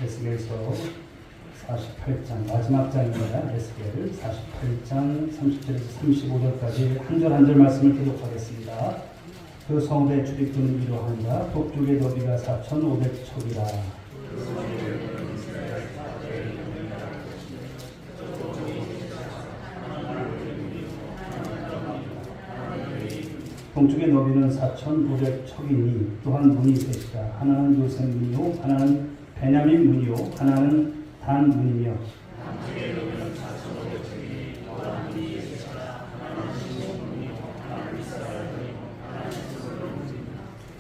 에스겔서 48장 마지막 장입니다. 에스겔 48장 30절에서 35절까지 한 절 한 절 말씀을 기록하겠습니다. 그 성읍의 출입구는 이러하니라. 북쪽의 너비가 4,500척이라. 동쪽의 너비는 4,500척이니 또한 문이 셋이라. 하나는 요셉 문이요, 하나는 베냐민 문이요, 하나는 단 문이며.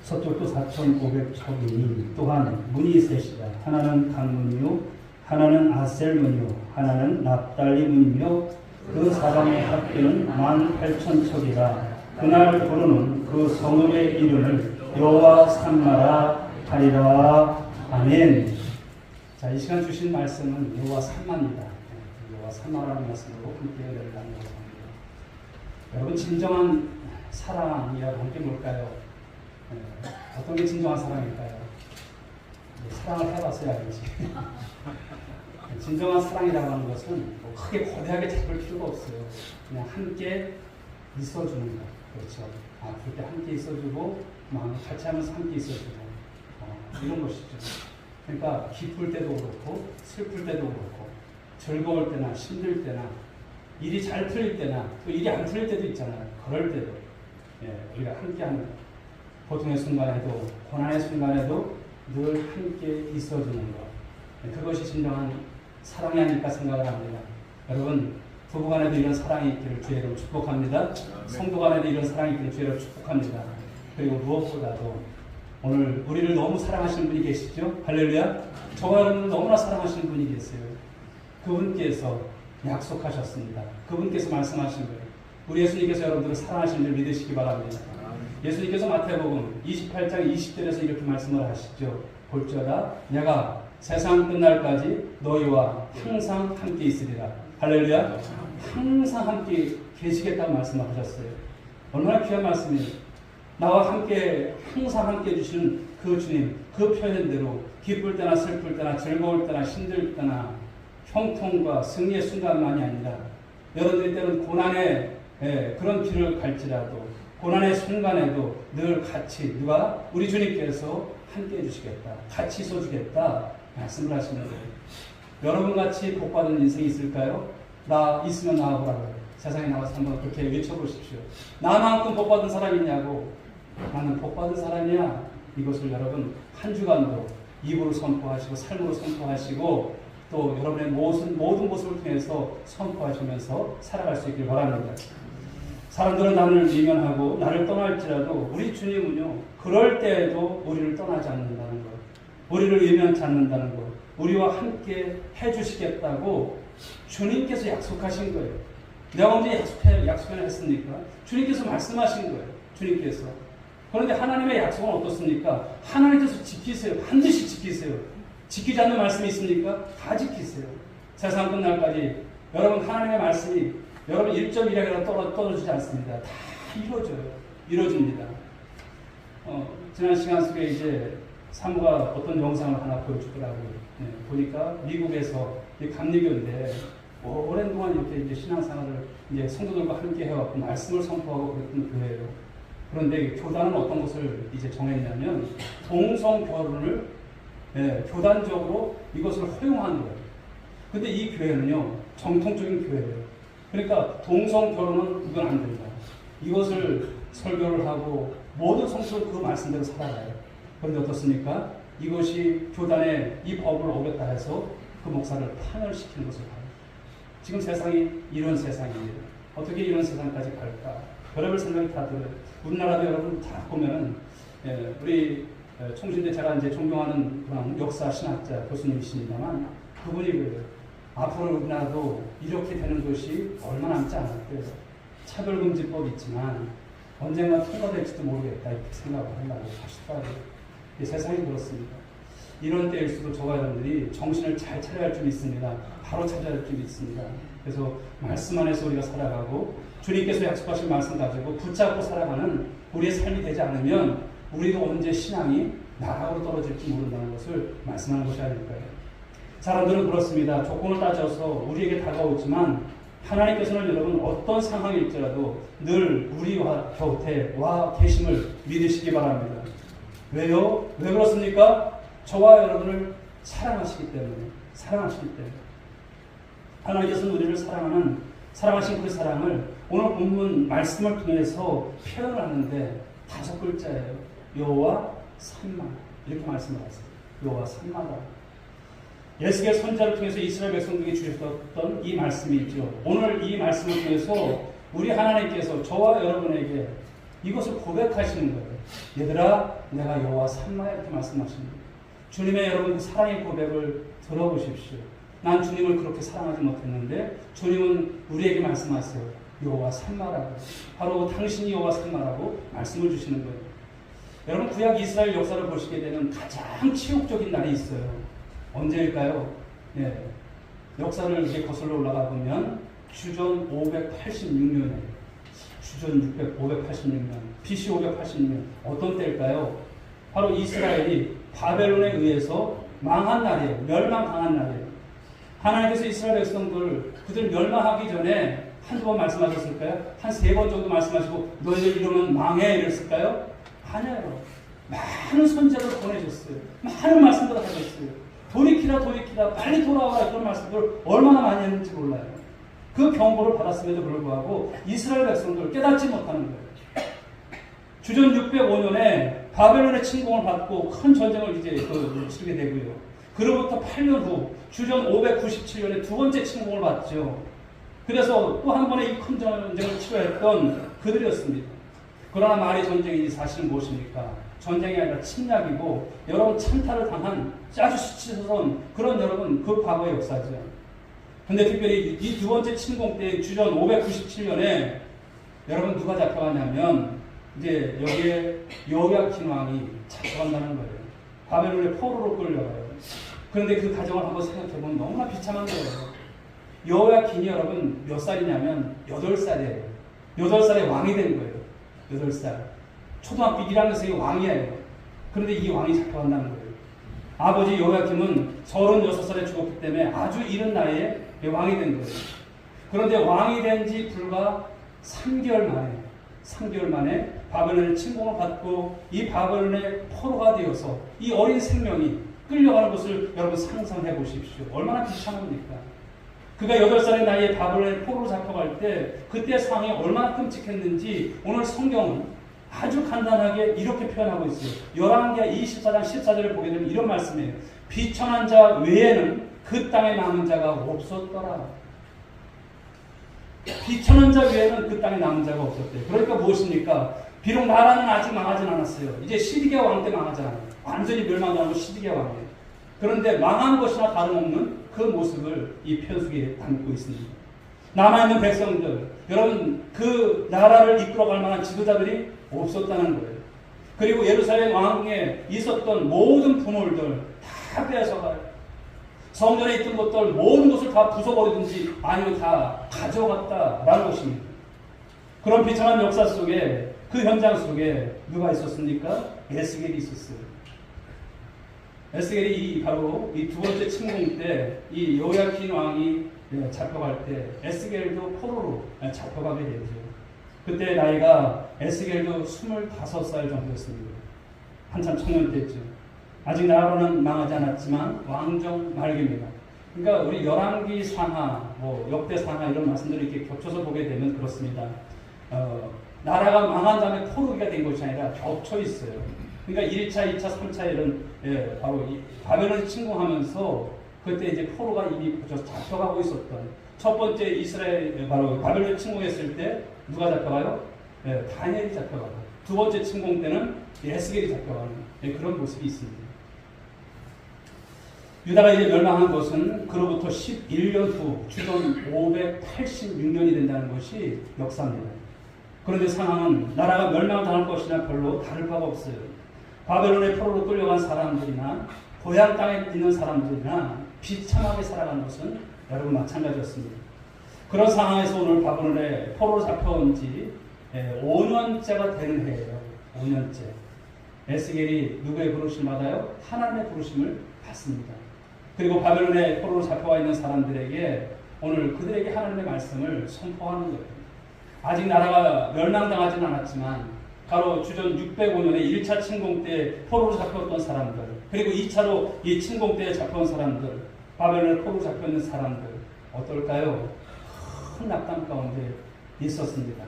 서쪽도 4,500척이니 또한 문이 셋이라. 하나는 단 문이요, 하나는 아셀 문이요, 하나는 납달리 문이며. 그 사방의 합계는 18,000척이라. 그날 부르는 그 성읍의 이름을 여호와 산마라 하리라. 아멘. 자, 이 시간 주신 말씀은 여호와 산마입니다. 여호와 산마라는 말씀으로 함께 은혜를 나누려고 합니다. 여러분, 진정한 사랑이라고 하는 게 뭘까요? 어떤 게 진정한 사랑일까요? 사랑을 해봤어야 알지. 진정한 사랑이라고 하는 것은 뭐 크게 거대하게 잡을 필요가 없어요. 그냥 함께 있어주는 것. 그렇죠. 아플 때 함께 있어주고, 마음 같이 하면서 함께 있어주고, 이런 것이죠. 그러니까 기쁠 때도 그렇고, 슬플 때도 그렇고, 즐거울 때나 힘들 때나, 일이 잘 풀릴 때나, 또 일이 안 풀릴 때도 있잖아요. 그럴 때도 우리가 함께하는 것. 고통의 순간에도, 고난의 순간에도 늘 함께 있어주는 것. 그것이 진정한 사랑이 아닐까 생각을 합니다. 여러분, 부부 간에도 이런 사랑이 있기를 주의 이름으로 축복합니다. 성도 간에도 이런 사랑이 있기를 주의 이름으로 축복합니다. 그리고 무엇보다도 오늘 우리를 너무 사랑하시는 분이 계시죠? 할렐루야. 저와 여러분을 너무나 사랑하시는 분이 계세요. 그분께서 약속하셨습니다. 그분께서 말씀하신 거예요. 우리 예수님께서 여러분들을 사랑하시는 줄 믿으시기 바랍니다. 예수님께서 마태복음 28장 20절에서 이렇게 말씀을 하시죠. 볼지어다 내가 세상 끝날까지 너희와 항상 함께 있으리라. 할렐루야. 항상 함께 계시겠다고 말씀을 하셨어요. 얼마나 귀한 말씀이에요. 나와 함께 항상 함께 해주시는 그 주님, 그 표현대로 기쁠 때나 슬플 때나 즐거울 때나 힘들 때나 형통과 승리의 순간만이 아니라 여러분들이 때는 고난의 그런 길을 갈지라도 고난의 순간에도 늘 같이 누가 우리 주님께서 함께 해주시겠다, 같이 있어주겠다 말씀을 하시는 거예요. 여러분같이 복받은 인생이 있을까요? 나 있으면 나와보라고요. 세상에 나와서 한번 그렇게 외쳐보십시오. 나만큼 복받은 사람이 있냐고. 나는 복받은 사람이야. 이것을 여러분 한 주간도 입으로 선포하시고 삶으로 선포하시고 또 여러분의 모든 모습을 통해서 선포하시면서 살아갈 수 있길 바랍니다. 사람들은 나를 외면하고 나를 떠날지라도 우리 주님은요, 그럴 때에도 우리를 떠나지 않는다는 것, 우리를 외면하지 않는다는 것, 우리와 함께 해주시겠다고 주님께서 약속하신 거예요. 내가 언제 약속을 했습니까? 주님께서 말씀하신 거예요. 주님께서. 그런데 하나님의 약속은 어떻습니까? 하나님께서 지키세요. 반드시 지키세요. 지키지 않는 말씀이 있습니까? 다 지키세요. 세상 끝날까지 여러분 하나님의 말씀이 여러분 1.1이라도 떨어지지 않습니다. 다 이루어져요. 이루어집니다. 지난 시간 속에 이제 사무가 어떤 영상을 하나 보여주더라고요. 보니까 미국에서 감리교인데 오랜 동안 이렇게 이제 신앙생활을 이제 성도들과 함께 해왔고 말씀을 선포하고 그랬던 교회예요. 그런데 교단은 어떤 것을 이제 정했냐면 동성 결혼을 교단적으로 이것을 허용하는 거예요. 근데 이 교회는요 정통적인 교회예요. 그러니까 동성 결혼은 이건 안 된다. 이것을 설교를 하고 모든 성도들 그 말씀대로 살아가요. 그런데 어떻습니까? 이것이 교단의 이 법을 어겼다 해서 그 목사를 파멸시키는 것을 봐요. 지금 세상이 이런 세상이에요. 어떻게 이런 세상까지 갈까? 여러분 생각이 다 들어요. 우리나라도 여러분 다 보면은 우리 총신대 제가 이제 존경하는 그런 역사 신학자 교수님이십니다만 그분이 그래요. 앞으로 우리나라도 이렇게 되는 것이 얼마 남지 않을 거예요. 차별금지법이 있지만 언젠가 통과될지도 모르겠다 이렇게 생각을 한다고 하시더라고요. 세상이 그렇습니다. 이런 때일수록 저와 여러분들이 정신을 잘 차려야 할 줄이 있습니다. 바로 찾아야 할 줄이 있습니다. 그래서 말씀 안에서 우리가 살아가고 주님께서 약속하신 말씀 가지고 붙잡고 살아가는 우리의 삶이 되지 않으면 우리도 언제 신앙이 나락으로 떨어질지 모른다는 것을 말씀하는 것이 아닐까요? 사람들은 그렇습니다. 조건을 따져서 우리에게 다가오지만 하나님께서는 여러분 어떤 상황일지라도 늘 우리와 곁에 와 계심을 믿으시기 바랍니다. 왜요? 왜 그렇습니까? 저와 여러분을 사랑하시기 때문에. 하나님께서는 우리를 사랑하신 그 사랑을 오늘 본문 말씀을 통해서 표현을 하는데 5글자예요. 여호와 산마. 이렇게 말씀하셨어요. 여호와 산마다. 에스겔 선지자를 통해서 이스라엘 백성들에게 주셨던 이 말씀이죠. 오늘 이 말씀을 통해서 우리 하나님께서 저와 여러분에게 이것을 고백하시는 거예요. 얘들아, 내가 여호와 산마야, 이렇게 말씀하십니다. 주님의 여러분 그 사랑의 고백을 들어보십시오. 난 주님을 그렇게 사랑하지 못했는데 주님은 우리에게 말씀하세요. 여호와 산마라고. 바로 당신이 여호와 산마라고 말씀을 주시는 거예요. 여러분 구약 이스라엘 역사를 보시게 되면 가장 치욕적인 날이 있어요. 언제일까요? 네. 역사를 이렇게 거슬러 올라가 보면 주전 586년에 주전 586년 BC 586년 어떤 때일까요? 바로 이스라엘이 바벨론에 의해서 망한 날이에요. 멸망당한 날이에요. 하나님께서 이스라엘 백성들 그들 멸망하기 전에 한두 번 말씀하셨을까요? 한 3번 정도 말씀하시고 너희들 이러면 망해 이랬을까요? 아니에요. 많은 선지자를 보내셨어요. 많은 말씀들을 하셨어요. 돌이키라 빨리 돌아와라 그런 말씀들을 얼마나 많이 했는지 몰라요. 그 경고를 받았음에도 불구하고 이스라엘 백성들 깨닫지 못하는 거예요. 주전 605년에 바벨론의 침공을 받고 큰 전쟁을 이제 치르게 되고요. 그로부터 8년 후 주전 597년에 두 번째 침공을 받죠. 그래서 또 한 번의 이 큰 전쟁을 치러했던 그들이었습니다. 그러나 말이 전쟁이지 사실은 무엇입니까? 전쟁이 아니라 침략이고 여러분 찬탈을 당한 아주 수치스러운 그런 여러분 그 과거의 역사죠. 근데 특별히 이 두 번째 침공 때 주전 597년에 여러분 누가 잡혀가냐면 이제 여기에 여호야킨 왕이 잡혀간다는 거예요. 바벨론의 포로로 끌려가요. 그런데 그 과정을 한번 생각해보면 너무나 비참한 거예요. 여호야킨이 여러분 몇 살이냐면 8살이에요. 8살에 왕이 된 거예요. 8살. 초등학교 1학년생이 왕이에요. 그런데 이 왕이 잡혀간다는 거예요. 아버지 여호야킴은 36살에 죽었기 때문에 아주 이른 나이에 왕이 된 거예요. 그런데 왕이 된 지 불과 3개월 만에 바벨론의 침공을 받고 이 바벨론의 포로가 되어서 이 어린 생명이 끌려가는 것을 여러분 상상해 보십시오. 얼마나 비참합니까? 그가 8살의 나이에 바벨론의 포로로 잡혀갈 때 그때 상황이 얼마나 끔찍했는지 오늘 성경은 아주 간단하게 이렇게 표현하고 있어요. 열왕기하 24장 14절을 보게 되면 이런 말씀이에요. 비천한 자 외에는 그 땅에 남은 자가 없었더라. 비천한 자 외에는 그 땅에 남은 자가 없었대요. 그러니까 무엇입니까? 비록 나라는 아직 망하진 않았어요. 이제 시드기야 왕 때 망하잖아요. 완전히 멸망당하고 시드기야 왕이에요. 그런데 망한 것이나 다름없는 그 모습을 이 편수기에 담고 있습니다. 남아있는 백성들, 여러분 그 나라를 이끌어갈 만한 지도자들이 없었다는 거예요. 그리고 예루살렘 왕궁에 있었던 모든 부물들 다 빼앗아가요. 성전에 있던 것들 모든 것을 다 부숴버리든지 아니면 다 가져갔다라는 것입니다. 그런 비참한 역사 속에 그 현장 속에 누가 있었습니까? 에스겔이 있었어요. 에스겔이 바로 이 두 번째 침공 때 이 여호야킨 왕이 잡혀갈 때 에스겔도 포로로 잡혀가게 되죠. 그때 나이가 에스겔도 25살 정도였습니다. 한참 청년 때였죠. 아직 나라로는 망하지 않았지만 왕정 말기입니다. 그러니까 우리 열왕기 상하, 역대 상하 이런 말씀들을 이렇게 겹쳐서 보게 되면 그렇습니다. 나라가 망한 다음에 포로기가 된 것이 아니라 겹쳐 있어요. 그러니까 1차, 2차, 3차 이런 바로 바벨론이 침공하면서 그때 이제 포로가 이미 잡혀가고 있었던 첫 번째 이스라엘 바로 바벨론 침공했을 때 누가 잡혀가요? 다니엘이 잡혀가고 두 번째 침공 때는 에스겔이 잡혀가는 그런 모습이 있습니다. 유다가 이제 멸망한 것은 그로부터 11년 후 주전 586년이 된다는 것이 역사입니다. 그런데 상황은 나라가 멸망당할 것이나 별로 다를 바가 없어요. 바벨론의 포로로 끌려간 사람들이나 고향 땅에 있는 사람들이나 비참하게 살아가는 것은 여러분 마찬가지였습니다. 그런 상황에서 오늘 바벨론에 포로로 잡혀온 지 5년째가 되는 해예요. 5년째. 에스겔이 누구의 부르심을 받아요? 하나님의 부르심을 받습니다. 그리고 바벨론의 포로로 잡혀와 있는 사람들에게 오늘 그들에게 하나님의 말씀을 선포하는 거예요. 아직 나라가 멸망당하지는 않았지만 바로 주전 605년에 1차 침공 때 포로로 잡혀왔던 사람들, 그리고 2차로 이 침공 때에 잡혀온 사람들, 바벨론의 포로로 잡혀있는 사람들 어떨까요? 큰 낙담 가운데 있었습니다.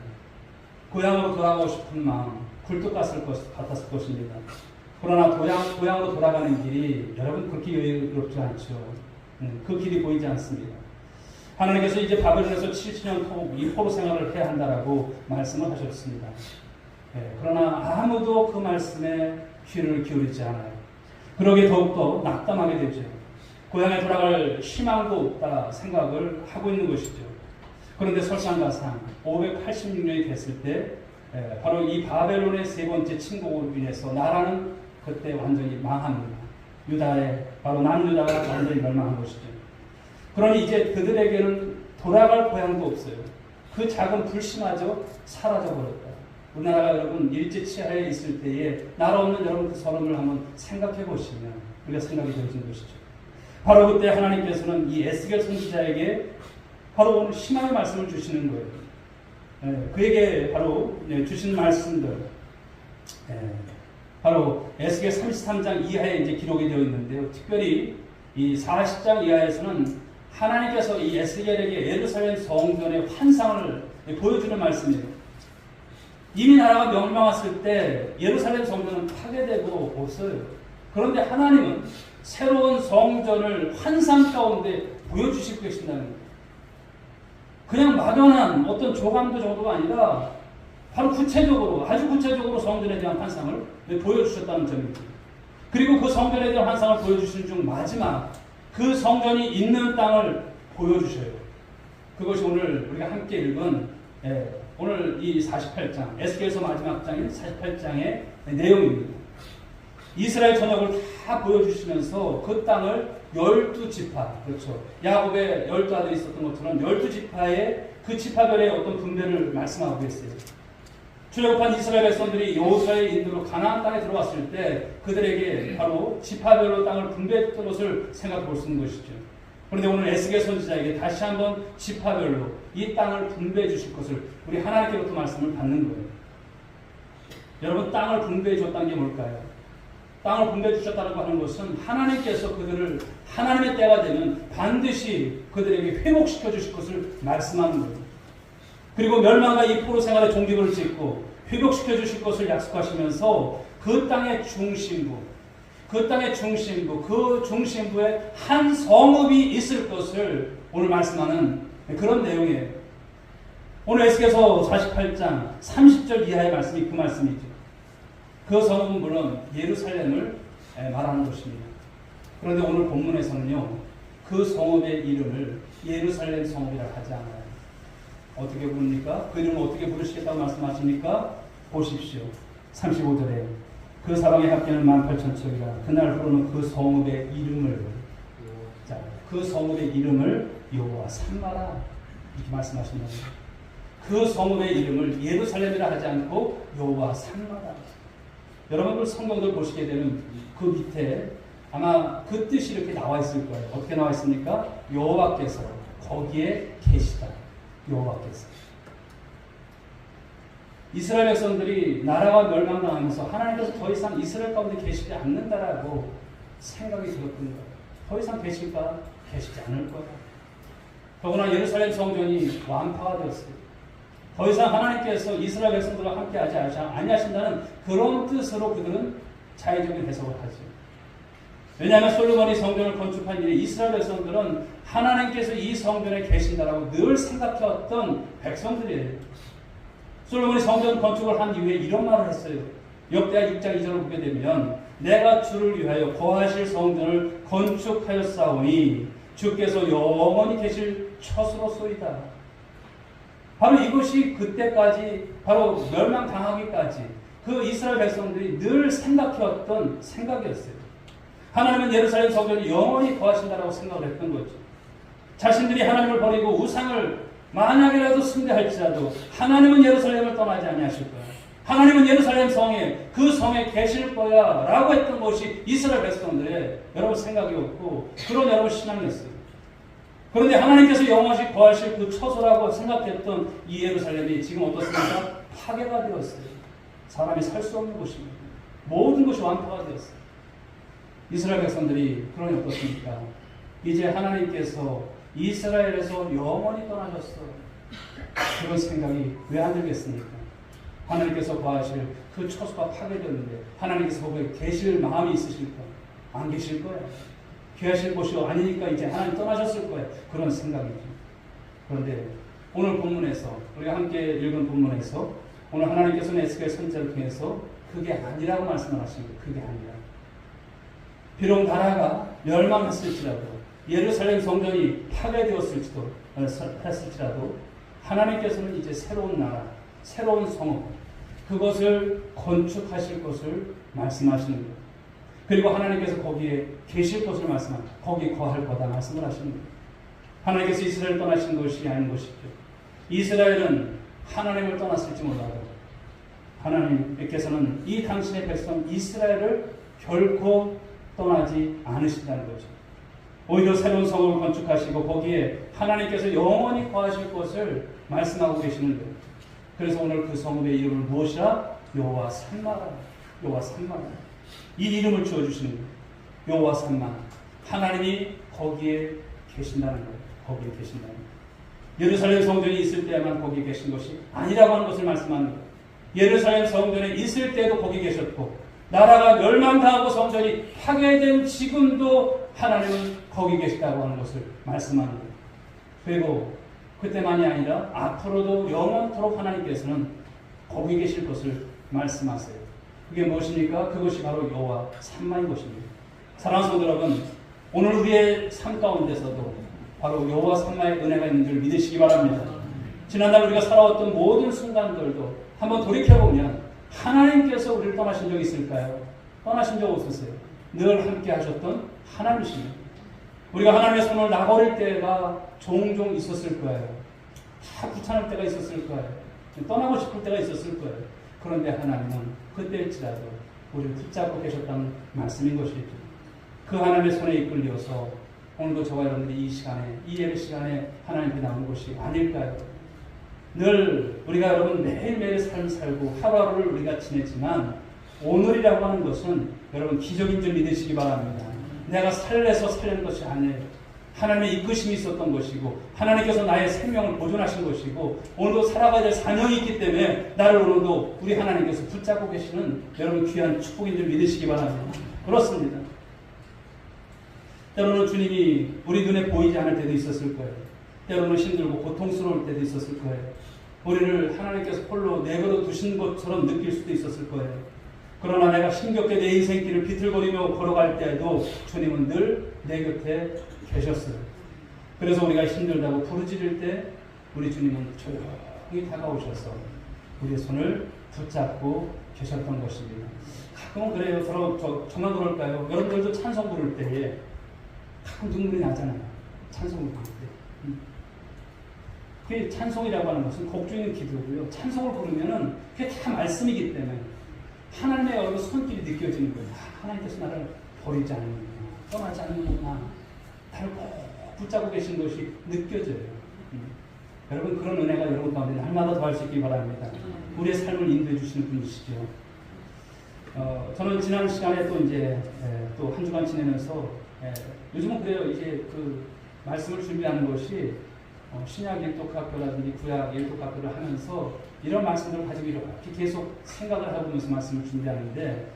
고향으로 돌아가고 싶은 마음 굴뚝 같았을 것입니다. 그러나 고향으로 돌아가는 길이 여러분 그렇게 여유롭지 않죠. 그 길이 보이지 않습니다. 하나님께서 이제 바벨론에서 70년 이 포로 생활을 해야 한다라고 말씀을 하셨습니다. 그러나 아무도 그 말씀에 귀를 기울이지 않아요. 그러게 더욱더 낙담하게 되죠. 고향에 돌아갈 희망도 없다 생각을 하고 있는 것이죠. 그런데 설상가상 586년이 됐을 때 바로 이 바벨론의 세 번째 침공으로 인해서 나라는 그때 완전히 망합니다. 바로 남유다가 완전히 멸망한 것이죠. 그러니 이제 그들에게는 돌아갈 고향도 없어요. 그 작은 불씨마저 사라져버렸다. 우리나라가 여러분 일제치하에 있을 때에 나라 없는 여러분 그 서름을 한번 생각해 보시면 우리가 생각이 되어진 것이죠. 바로 그때 하나님께서는 이 에스겔 선지자에게 바로 오늘 희망의 말씀을 주시는 거예요. 그에게 바로 주신 말씀들, 바로 에스겔 33장 이하에 이제 기록이 되어 있는데요. 특별히 이 40장 이하에서는 하나님께서 이 에스겔에게 예루살렘 성전의 환상을 보여주는 말씀이에요. 이미 나라가 멸망했을 때 예루살렘 성전은 파괴되고 없어요. 그런데 하나님은 새로운 성전을 환상 가운데 보여주실 것이라는 거예요. 그냥 막연한 어떤 조감도 정도가 아니라 바로 구체적으로, 아주 구체적으로 성전에 대한 환상을 보여주셨다는 점입니다. 그리고 그 성전에 대한 환상을 보여주신 중 마지막 그 성전이 있는 땅을 보여주셔요. 그것이 오늘 우리가 함께 읽은 오늘 이 48장, 에스겔서 마지막 장인 48장의 내용입니다. 이스라엘 전역을 다 보여주시면서 그 땅을 12지파, 그렇죠. 야곱의 12아들이 있었던 것처럼 12지파의 그 지파별의 어떤 분배를 말씀하고 계세요. 출애굽한 이스라엘 백성들이 여호수아의 인도로 가나안 땅에 들어왔을 때 그들에게 바로 지파별로 땅을 분배했던 것을 생각해 볼 수 있는 것이죠. 그런데 오늘 에스겔 선지자에게 다시 한번 지파별로 이 땅을 분배해 주실 것을 우리 하나님께로부터 말씀을 받는 거예요. 여러분, 땅을 분배해 줬다는 게 뭘까요? 땅을 분배해 주셨다고 하는 것은 하나님께서 그들을 하나님의 때가 되면 반드시 그들에게 회복시켜 주실 것을 말씀하는 거예요. 그리고 멸망과 이 포로 생활의 종기부를 짓고 회복시켜 주실 것을 약속하시면서 그 땅의 중심부, 그 중심부에 한 성읍이 있을 것을 오늘 말씀하는 그런 내용이에요. 오늘 에스겔서 48장 30절 이하의 말씀이 그 말씀이죠. 그 성읍은 물론 예루살렘을 말하는 것입니다. 그런데 오늘 본문에서는요, 그 성읍의 이름을 예루살렘 성읍이라 하지 않아요. 어떻게 부릅니까? 그 이름을 어떻게 부르시겠다고 말씀하십니까? 보십시오. 35절에 그 사방의 합계는 18,000척이라 그날 부르는 그 성읍의 이름을, 자, 그 성읍의 이름을 여호와 산마라 이렇게 말씀하십니다. 그 성읍의 이름을 예루살렘이라 하지 않고 여호와 산마라. 여러분들 성경들 보시게 되면 그 밑에 아마 그 뜻이 이렇게 나와 있을 거예요. 어떻게 나와 있습니까? 여호와께서 거기에 계시다. 여호와께서. 이스라엘 백성들이 나라가 멸망당하면서 하나님께서 더 이상 이스라엘 가운데 계시지 않는다라고 생각이 들었던 거예요. 더 이상 계실까? 계시지 않을 거야. 더구나 예루살렘 성전이 완파가 되었어요. 더 이상 하나님께서 이스라엘 백성들과 함께 하지 아니하신다는 그런 뜻으로 그들은 자의적인 해석을 하죠. 왜냐하면 솔로몬이 성전을 건축한 일에 이스라엘 백성들은 하나님께서 이 성전에 계신다라고 늘 생각해왔던 백성들이에요. 솔로몬이 성전 건축을 한 이후에 이런 말을 했어요. 역대하 6장 2절을 보게 되면 내가 주를 위하여 거하실 성전을 건축하였사오니 주께서 영원히 계실 처소로소이다. 바로 이것이 그때까지 바로 멸망당하기까지 그 이스라엘 백성들이 늘 생각해왔던 생각이었어요. 하나님은 예루살렘 성전이 영원히 거하신다라고 생각을 했던 거죠. 자신들이 하나님을 버리고 우상을 만약이라도 숭배할지라도 하나님은 예루살렘을 떠나지 아니하실 거야. 하나님은 예루살렘 성에 그 성에 계실 거야 라고 했던 것이 이스라엘 백성들의 여러분 생각이었고 그런 여러분 신앙이었어요. 그런데 하나님께서 영원히 거하실 그 처소라고 생각했던 이 예루살렘이 지금 어떻습니까? 파괴가 되었어요. 사람이 살 수 없는 곳입니다. 모든 것이 완파가 되었어요. 이스라엘 백성들이 그러니 어떻습니까? 이제 하나님께서 이스라엘에서 영원히 떠나셨어. 그런 생각이 왜 안 들겠습니까? 하나님께서 거하실 그 처소가 파괴되었는데 하나님께서 거기에 계실 마음이 있으실까? 안 계실 거야. 귀하실 곳이 아니니까 이제 하나님 떠나셨을 거야. 그런 생각이죠. 그런데 오늘 본문에서 우리가 함께 읽은 본문에서 오늘 하나님께서는 에스겔 선지자를 통해서 그게 아니라고 말씀을 하십니다. 그게 아니라. 비록 나라가 멸망했을지라도 예루살렘 성전이 파괴되었을지라도 하나님께서는 이제 새로운 나라, 새로운 성읍 그것을 건축하실 것을 말씀하시는 거예요. 그리고 하나님께서 거기에 계실 것을 말씀하시고 거기에 거할 거다 말씀을 하시는 거예요. 하나님께서 이스라엘을 떠나신 것이 아닌 것이죠. 이스라엘은 하나님을 떠났을지 몰라도 하나님께서는 이 당신의 백성 이스라엘을 결코 떠나지 않으신다는 거죠. 오히려 새로운 성을 건축하시고 거기에 하나님께서 영원히 거하실 것을 말씀하고 계시는 거예요. 그래서 오늘 그 성읍의 이름을 무엇이라? 여호와 산마라. 여호와 산마라. 이 이름을 지어주시는 거예요. 여호와 산마. 하나님이 거기에 계신다는 거예요. 거기에 계신다는 거예요. 예루살렘 성전이 있을 때만 거기에 계신 것이 아니라고 하는 것을 말씀하는 거예요. 예루살렘 성전에 있을 때도 거기 계셨고 나라가 멸망당하고 성전이 파괴된 지금도 하나님은 거기 계시다고 하는 것을 말씀하는 거예요. 그리고 그때만이 아니라 앞으로도 영원토록 하나님께서는 거기 계실 것을 말씀하세요. 그게 무엇입니까? 그것이 바로 여호와 산마인 것입니다. 사랑하는 성도 여러분, 오늘 우리의 삶 가운데서도 바로 여호와 산마의 은혜가 있는 줄 믿으시기 바랍니다. 지난날 우리가 살아왔던 모든 순간들도 한번 돌이켜보면 하나님께서 우리를 떠나신 적이 있을까요? 떠나신 적 없으세요. 늘 함께 하셨던 하나님이십니다. 우리가 하나님의 손을 놔버릴 때가 종종 있었을 거예요. 다 귀찮을 때가 있었을 거예요. 떠나고 싶을 때가 있었을 거예요. 그런데 하나님은 그때일지라도 우리를 붙잡고 계셨다는 말씀인 것이죠. 그 하나님의 손에 이끌려서 오늘도 저와 여러분들이 이 시간에, 이 예배 시간에 하나님께 나온 것이 아닐까요? 늘 우리가 여러분 매일매일 삶을 살고 하루하루를 우리가 지냈지만 오늘이라고 하는 것은 여러분 기적인 줄 믿으시기 바랍니다. 내가 살래서 살려는 것이 아니에요. 하나님의 이끄심이 있었던 것이고 하나님께서 나의 생명을 보존하신 것이고 오늘도 살아가야 될 사명이 있기 때문에 나를 오늘도 우리 하나님께서 붙잡고 계시는 여러분 귀한 축복인 줄 믿으시기 바랍니다. 그렇습니다. 때로는 주님이 우리 눈에 보이지 않을 때도 있었을 거예요. 때로는 힘들고 고통스러울 때도 있었을 거예요. 우리를 하나님께서 홀로 내버려 두신 것처럼 느낄 수도 있었을 거예요. 그러나 내가 힘겹게 내 인생길을 비틀거리며 걸어갈 때에도 주님은 늘 내 곁에 계셨어요. 그래서 우리가 힘들다고 부르짖을 때 우리 주님은 조용히 다가오셔서 우리의 손을 붙잡고 계셨던 것입니다. 가끔은 그래요. 저만 그럴까요? 여러분들도 찬송 부를 때에 가끔 눈물이 나잖아요. 찬송을 부를 때. 그 찬송이라고 하는 것은 곡 중인 기도고요. 찬송을 부르면은 그게 다 말씀이기 때문에 하나님의 어느 손길이 느껴지는 거예요. 하나님께서 나를 버리지 않는구나. 떠나지 않는구나. 나를 꼭 붙잡고 계신 것이 느껴져요. 여러분 그런 은혜가 여러분 가운데 날마다 더할 수 있기 바랍니다. 우리의 삶을 인도해 주시는 분이시죠. 저는 지난 시간에 또 이제 또 한 주간 지내면서 요즘은 그래요. 이제 그 말씀을 준비하는 것이 신약 일독학교라든지 구약 일독학교를 하면서 이런 말씀들을 가지고 이렇게 계속 생각을 하고 있면서 말씀을 준비하는데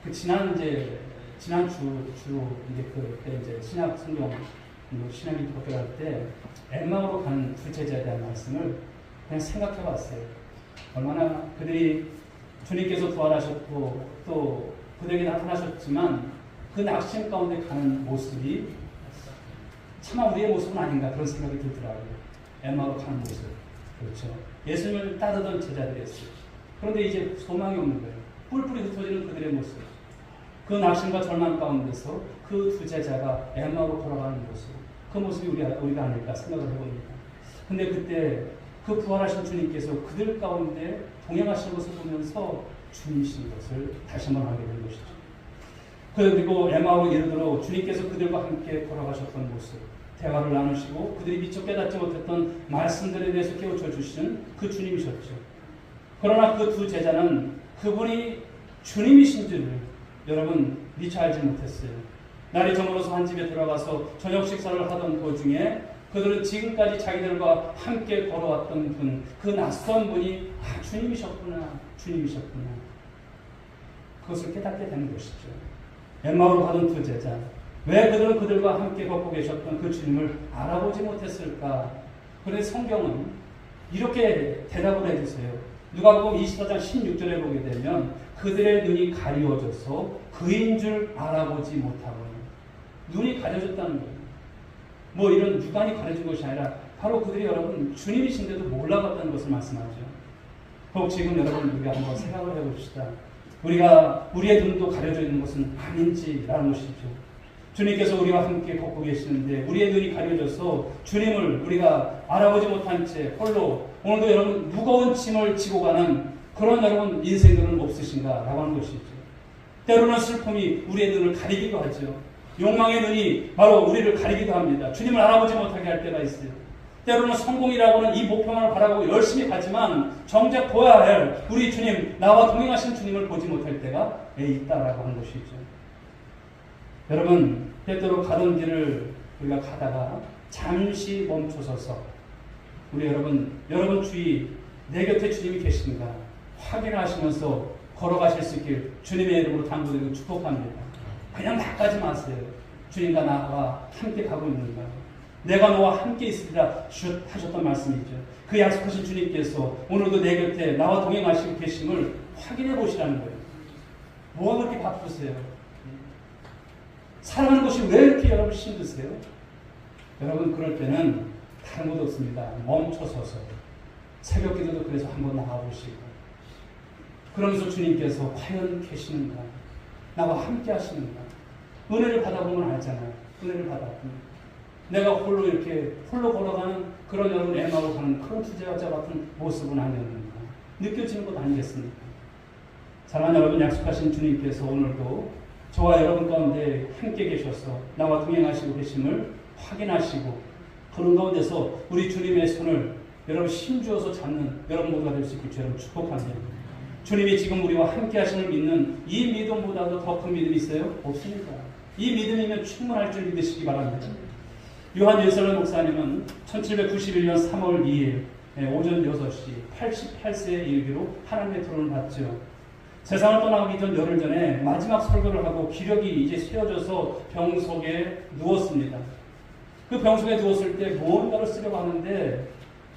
그 지난주 그때 이제 신약 성경 신약 일독학교를 할 때 엠마오로 가는 두 제자에 대한 말씀을 그냥 생각해 봤어요. 얼마나 그들이 주님께서 부활하셨고 또 그들에게 나타나셨지만 그 낙심 가운데 가는 모습이 차마 우리의 모습은 아닌가 그런 생각이 들더라고요. 엠마오로 가는 모습. 그렇죠. 예수님을 따르던 제자들이었어요. 그런데 이제 소망이 없는 거예요. 뿔뿔이 흩어지는 그들의 모습. 그 낙심과 절망 가운데서 그 두 제자가 엠마오로 걸어가는 모습. 그 모습이 우리가 아닐까 생각을 해봅니다. 근데 그때 그 부활하신 주님께서 그들 가운데 동행하시는 것을 보면서 주님이신 것을 다시 한번 알게 된 것이죠. 그리고 에마오로 이르도록 주님께서 그들과 함께 걸어가셨던 모습, 대화를 나누시고 그들이 미처 깨닫지 못했던 말씀들에 대해서 깨우쳐 주시는 그 주님이셨죠. 그러나 그 두 제자는 그분이 주님이신 줄을 여러분 미처 알지 못했어요. 날이 저물어서 한 집에 들어가서 저녁 식사를 하던 도중에 그들은 지금까지 자기들과 함께 걸어왔던 분, 그 낯선 분이 주님이셨구나, 주님이셨구나. 그것을 깨닫게 되는 것이죠. 엠마오로 가던 두 제자, 왜 그들은 그들과 함께 걷고 계셨던 그 주님을 알아보지 못했을까? 그래서 성경은 이렇게 대답을 해주세요. 누가복음 24장 16절에 보게 되면 그들의 눈이 가리워져서 그인 줄 알아보지 못하고, 눈이 가려졌다는 거예요. 뭐 이런 육안이 가려진 것이 아니라 바로 그들이 여러분 주님이신데도 몰라봤다는 것을 말씀하죠. 혹 지금 여러분 우리가 한번 생각을 해봅시다. 우리가 우리의 눈도 가려져 있는 것은 아닌지라는 것이죠. 주님께서 우리와 함께 걷고 계시는데 우리의 눈이 가려져서 주님을 우리가 알아보지 못한 채 홀로 오늘도 여러분 무거운 짐을 지고 가는 그런 여러분 인생들은 없으신가라고 하는 것이죠. 때로는 슬픔이 우리의 눈을 가리기도 하죠. 욕망의 눈이 바로 우리를 가리기도 합니다. 주님을 알아보지 못하게 할 때가 있어요. 때로는 성공이라고는 이 목표만을 바라보고 열심히 가지만 정작 보아야 할 우리 주님, 나와 동행하신 주님을 보지 못할 때가 있다라고 하는 것이죠. 여러분, 때때로 가던 길을 우리가 가다가 잠시 멈춰서서 우리 여러분 주위 내 곁에 주님이 계신가 확인하시면서 걸어가실 수 있길 주님의 이름으로 당부드리고 축복합니다. 그냥 나가지 마세요. 주님과 나와 함께 가고 있는가? 내가 너와 함께 있으리라 하셨던 말씀이죠. 그 약속하신 주님께서 오늘도 내 곁에 나와 동행하시고 계심을 확인해 보시라는 거예요. 뭐가 그렇게 바쁘세요? 살아가는 것이 왜 이렇게 여러분 힘드세요? 여러분 그럴 때는 다른 것도 없습니다. 멈춰서서 새벽 기도도 그래서 한번 나가보시고 그러면서 주님께서 과연 계시는가? 나와 함께 하시는가? 은혜를 받아보면 알잖아요. 은혜를 받았구나. 내가 홀로 이렇게 홀로 걸어가는 그런 여러분 애마로 가는 그런 투자자 같은 모습은 아니었는가? 느껴지는 것 아니겠습니까? 사랑하는 여러분, 약속하신 주님께서 오늘도 저와 여러분 가운데 함께 계셔서 나와 동행하시고 계심을 확인하시고 그런 가운데서 우리 주님의 손을 여러분 힘주어서 잡는 여러분 모두가 될 수 있길 여러분 축복합니다. 주님이 지금 우리와 함께 하심을 믿는 이 믿음보다도 더 큰 믿음이 있어요? 없습니다. 이 믿음이면 충분할 줄 믿으시기 바랍니다. 요한 예설러 목사님은 1791년 3월 2일 오전 6시 88세에 이르기로 하나님의 토론을 받죠. 세상을 떠나기 전 열흘 전에 마지막 설교를 하고 기력이 이제 쇠어져서 병석에 누웠습니다. 그 병석에 누웠을 때 무언가를 쓰려고 하는데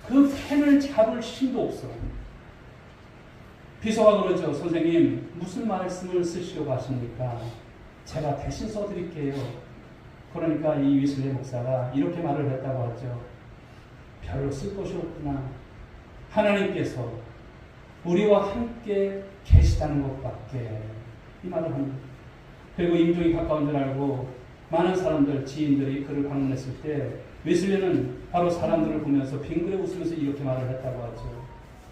그 펜을 잡을 힘도 없어요. 비서가 그러죠. 선생님 무슨 말씀을 쓰시려고 하십니까? 제가 대신 써드릴게요. 그러니까 이 위슬레 목사가 이렇게 말을 했다고 하죠. 별로 쓸 것이 없구나. 하나님께서 우리와 함께 계시다는 것밖에 이 말을 합니다. 그리고 임종이 가까운 줄 알고 많은 사람들, 지인들이 그를 방문했을 때 위슬레는 바로 사람들을 보면서 빙그레 웃으면서 이렇게 말을 했다고 하죠.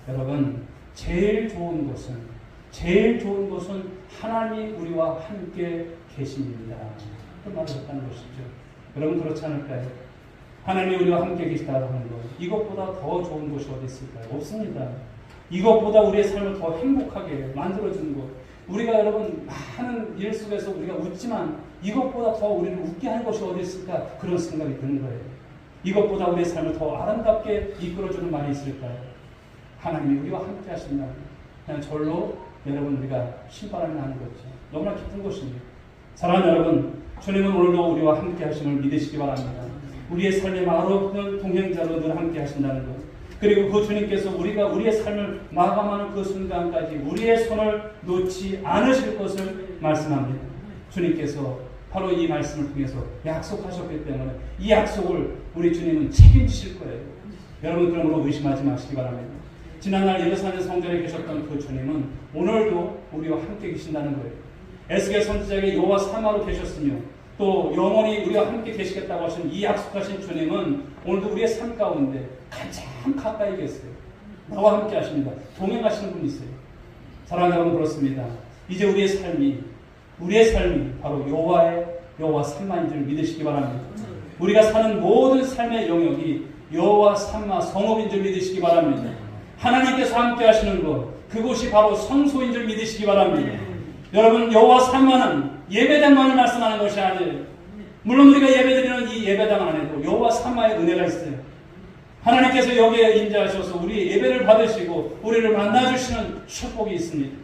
여러분 제일 좋은 것은 하나님이 우리와 함께 계십니다. 그 말을 했다는 것이죠. 여러분 그렇지 않을까요? 하나님이 우리와 함께 계시다고 하는 것, 이것보다 더 좋은 것이 어디 있을까요? 없습니다. 이것보다 우리의 삶을 더 행복하게 만들어주는 것, 우리가 여러분 많은 일 속에서 우리가 웃지만 이것보다 더 우리를 웃게 하는 것이 어디 있을까? 그런 생각이 드는 거예요. 이것보다 우리의 삶을 더 아름답게 이끌어주는 말이 있을까요? 하나님이 우리와 함께 하신다. 그냥 절로 여러분 우리가 신바람이 나는 거죠. 너무나 기쁜 것입니다. 사랑하는 여러분, 주님은 오늘도 우리와 함께 하심을 믿으시기 바랍니다. 우리의 삶의 말없는 동행자로 늘 함께 하신다는 것. 그리고 그 주님께서 우리가 우리의 삶을 마감하는 그 순간까지 우리의 손을 놓지 않으실 것을 말씀합니다. 주님께서 바로 이 말씀을 통해서 약속하셨기 때문에 이 약속을 우리 주님은 책임지실 거예요. 여러분 그러므로 의심하지 마시기 바랍니다. 지난날 예루살렘 성전에 계셨던 그 주님은 오늘도 우리와 함께 계신다는 거예요. 에스겔 선지자에게 여호와 사마로 계셨으며 또 영원히 우리가 함께 계시겠다고 하신 이 약속하신 주님은 오늘도 우리의 삶 가운데 가장 가까이 계세요. 나와 함께 하십니다. 동행하시는 분이 있어요. 사랑하는 여러분, 그렇습니다. 이제 우리의 삶이 바로 여호와 삼마인 줄 믿으시기 바랍니다. 우리가 사는 모든 삶의 영역이 여호와 삼마 성읍인 줄 믿으시기 바랍니다. 하나님께서 함께 하시는 것, 그곳이 바로 성소인 줄 믿으시기 바랍니다. 여러분, 여호와 삼마는 예배당만을 말씀하는 것이 아니에요. 물론 우리가 예배드리는 이 예배당 안에도 여호와 삼마의 은혜가 있어요. 하나님께서 여기에 임재하셔서 우리 예배를 받으시고 우리를 만나주시는 축복이 있습니다.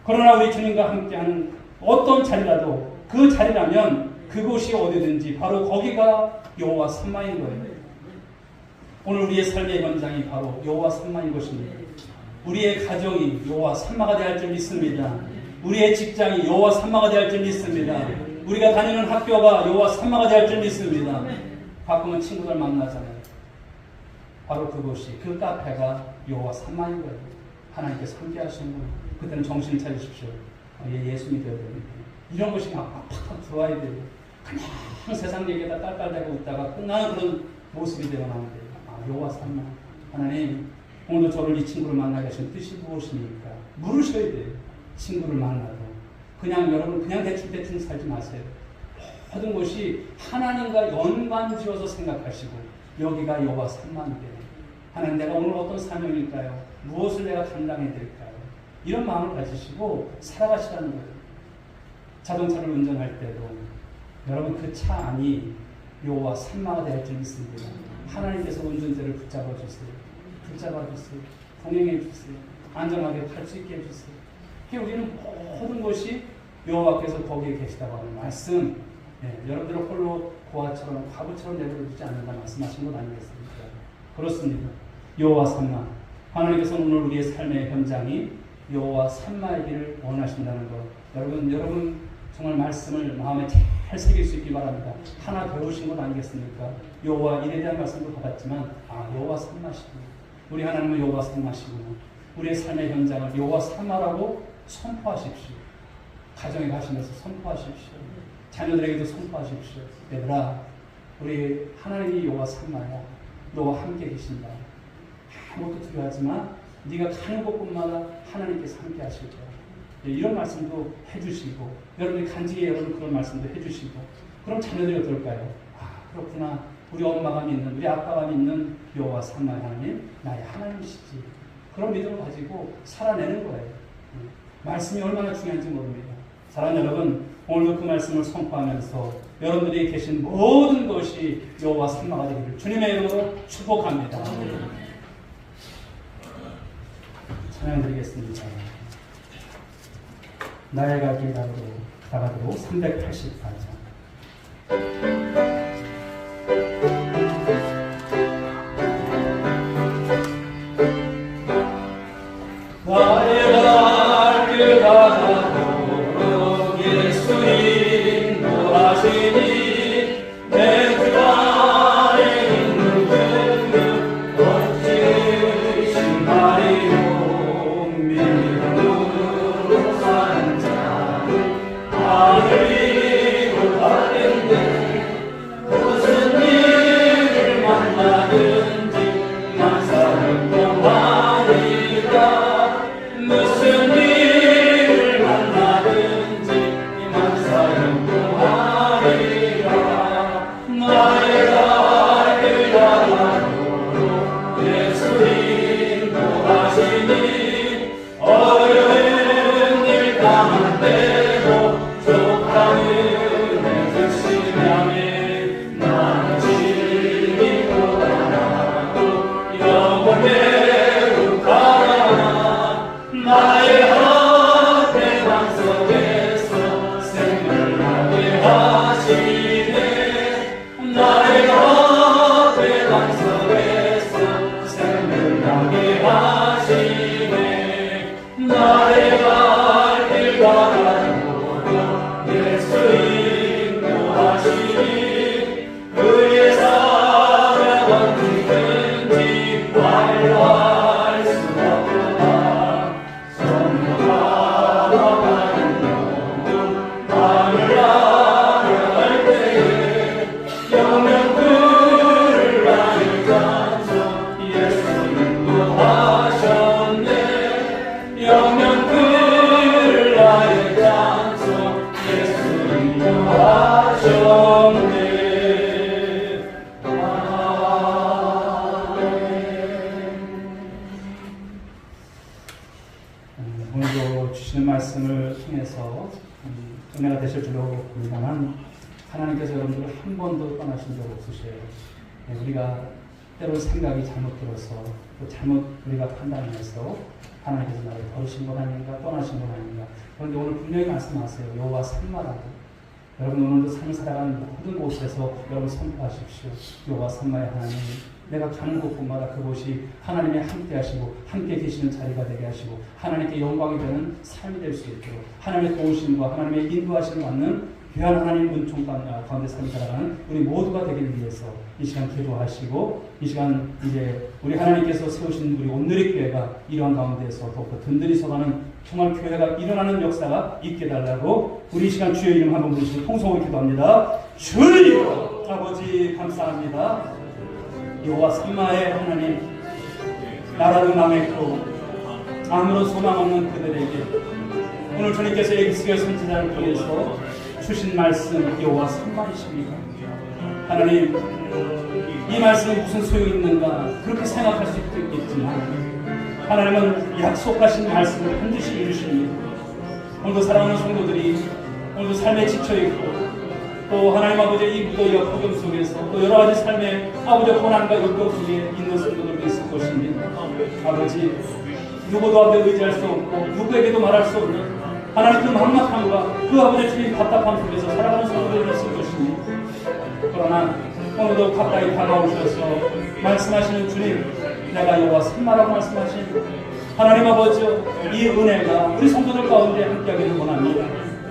그러나 우리 주님과 함께하는 어떤 자리라도 그 자리라면 그곳이 어디든지 바로 거기가 여호와 삼마인 거예요. 오늘 우리의 삶의 현장이 바로 여호와 삼마인 것입니다. 우리의 가정이 여호와 삼마가 되어야 할 줄 믿습니다. 우리의 직장이 여호와 삼마가 되어야 할 줄 믿습니다. 우리가 다니는 학교가 여호와 삼마가 되어야 할 줄 믿습니다. 가끔은 친구들 만나잖아요. 바로 그곳이, 그 카페가 여호와 삼마인 거예요. 하나님께서 함께 하시는 거예요. 그때는 정신을 차리십시오. 예수 믿어야 됩니다. 이런 것이 막 팍팍 들어와야 돼요. 그냥 세상 얘기에다 깔깔대고 웃다가 끝나는 그런 모습이 되어나면 돼요. 여호와 삼마. 하나님, 오늘도 저를 이 친구를 만나게 하신 뜻이 무엇입니까? 물으셔야 돼요. 친구를 만나도. 그냥 여러분 그냥 대충 살지 마세요. 모든 것이 하나님과 연관 지어서 생각하시고 여기가 여호와 삼마인데 하나님, 내가 오늘 어떤 사명일까요? 무엇을 내가 감당해야 될까요? 이런 마음을 가지시고 살아가시라는 거예요. 자동차를 운전할 때도 여러분 그 차 안이 여호와 삼마가 될 줄 믿습니다. 하나님께서 운전대를 붙잡아 주세요. 동행해 주세요. 안전하게 탈 수 있게 해주세요. 우리는 모든 것이 여호와께서 거기에 계시다고 하는 말씀, 여러분들을 홀로 고아처럼 과부처럼 내버려두지 않는다 말씀하신 것 아니겠습니까? 그렇습니다. 여호와 삼마. 하나님께서는 오늘 우리의 삶의 현장이 여호와 삼마이기를 원하신다는 것. 여러분 정말 말씀을 마음에 잘 새길 수 있기 바랍니다. 하나 배우신 것 아니겠습니까? 여호와 일에 대한 말씀도 받았지만 여호와 삼마시고, 우리 하나님은 여호와 삼마시고, 우리의 삶의 현장을 여호와 삼마라고 선포하십시오. 가정에 가시면서 선포하십시오. 자녀들에게도 선포하십시오. 얘들아, 우리 하나님이 여호와 삼마야. 너와 함께 계신다. 아무것도 두려워하지 마. 네가 가는 곳곳마다 하나님께서 함께 하실 거야. 이런 말씀도 해주시고, 여러분이 간직히 여러분 그런 말씀도 해주시고, 그럼 자녀들이 어떨까요? 그렇구나. 우리 엄마가 믿는, 우리 아빠가 믿는 여호와 삼마 하나님, 나의 하나님이시지. 그런 믿음을 가지고 살아내는 거예요. 말씀이 얼마나 중요한지 모릅니다. 사랑하는 여러분, 오늘도 그 말씀을 선포하면서 여러분들이 계신 모든 것이 여호와 삼마가 되기를 주님의 이름으로 축복합니다. 찬양드리겠습니다. 나의 갈 길 다가도록 384장. 봅니다만 하나님께서 여러분들을 한 번도 떠나신 적 없으셔요. 우리가 때로 생각이 잘못 들어서 또 잘못 우리가 판단해서 하나님께서 나를 버리신 건 아닌가 떠나신 건 아닌가. 그런데 오늘 분명히 말씀하세요. 여호와 삼마라고. 여러분 오늘도 삶을 살아가는 모든 곳에서 여러분 선포하십시오. 여호와 삼마의 하나님, 내가 가는 곳곳마다 그곳이 하나님의 함께 하시고 함께 계시는 자리가 되게 하시고 하나님께 영광이 되는 삶이 될 수 있도록 하나님의 도우심과 하나님의 인도하심을 받는 귀한 하나님 은총 가운데 삶을 살아가는 우리 모두가 되기를 위해서 이 시간 기도하시고 이 시간 이제 우리 하나님께서 세우신 우리 온누리 교회가 이러한 가운데서 더욱더 든든히 서가는 정말 교회가 일어나는 역사가 있게 달라고 우리 이 시간 주의 이름 한번 부르시고 통성으로 기도합니다. 주님 아버지 감사합니다. 여호와 삼마의 하나님, 나라도 망했고 아무런 소망 없는 그들에게 오늘 주님께서 에기스교회 선지자를 통해서 주신 말씀 여호와 삼마이십니다. 하나님, 이 말씀이 무슨 소용이 있는가 그렇게 생각할 수 있겠지만 하나님은 약속하신 말씀을 반드시 이루십니다. 오늘도 사랑하는 성도들이 오늘도 삶에 지쳐있고 또 하나님 아버지의 이 무더위와 폭염 속에서 또 여러 가지 삶의 아버지의 고난과 역경 속에 있는 성도들도 있을 것입니다. 아버지, 누구도 앞에 의지할 수 없고 누구에게도 말할 수 없는 하나님 그 막막함과 그 아버지의 주님 답답함 속에서 살아가는 성도들이 있을 것입니다. 그러나 오늘도 가까이 다가오셔서 말씀하시는 주님, 내가 여호와 삼마라고 말씀하신 하나님 아버지 이 은혜가 우리 성도들 가운데 함께하기를 원합니다.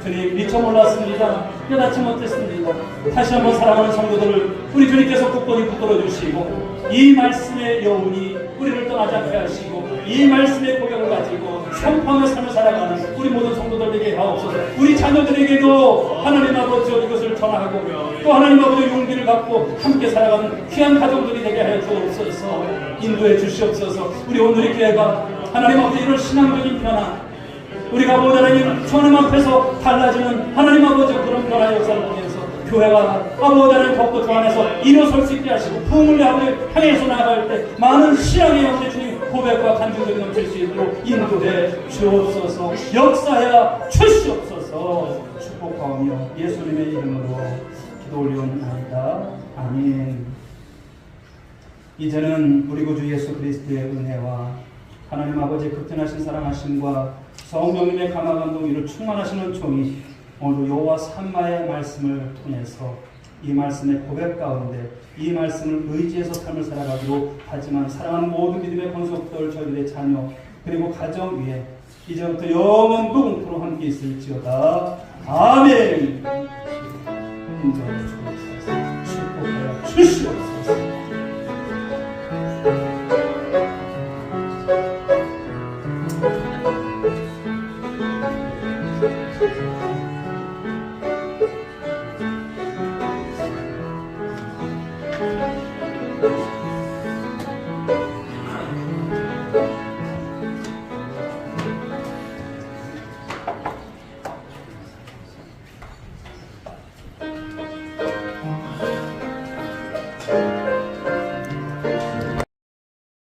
주님, 미처 몰랐습니다. 깨닫지 못했습니다. 다시 한번 사랑하는 성도들을 우리 주님께서 굳건히 붙들어 주시고 이 말씀의 여운이 우리를 떠나지 않게 하시고 이 말씀의 고백을 가지고 선포하며 삶을 살아가는 우리 모든 성도들 되게 하옵소서. 우리 자녀들에게도 하나님 아버지 이것을 전하고 또 하나님 아버지 용기를 갖고 함께 살아가는 귀한 가정들이 되게 하여 주옵소서. 인도해 주시옵소서. 우리 오늘의 교회가 하나님 아버지 이런 신앙적인 변화, 우리가 보다는 주 하나님 앞에서 달라지는 하나님 아버지 그런 변화의 역사를 통해서 교회가 아버지를 더욱더 주 안에서 일어설 수 있게 하시고 부흥을 향해서 나아갈 때 많은 신앙의 영재 주님 고백과 간증들이 넘칠 수 있도록 인도해 주옵소서. 역사해 주시옵소서. 축복하오며 예수님의 이름으로 기도 올리옵나이다. 아멘. 이제는 우리 구주 예수 그리스도의 은혜와 하나님 아버지의 극진하신 사랑하심과 성령님의 감화감동 이를 충만하시는 종이 오늘도 여호와 삼마의 말씀을 통해서 이 말씀의 고백 가운데 이 말씀을 의지해서 삶을 살아가기로 하지만 사랑하는 모든 믿음의 권속들 저희들의 자녀 그리고 가정 위에 이제부터 영원 무궁토록 함께 있을지어다. 아멘. 축복하여 주시옵소서. Thank you.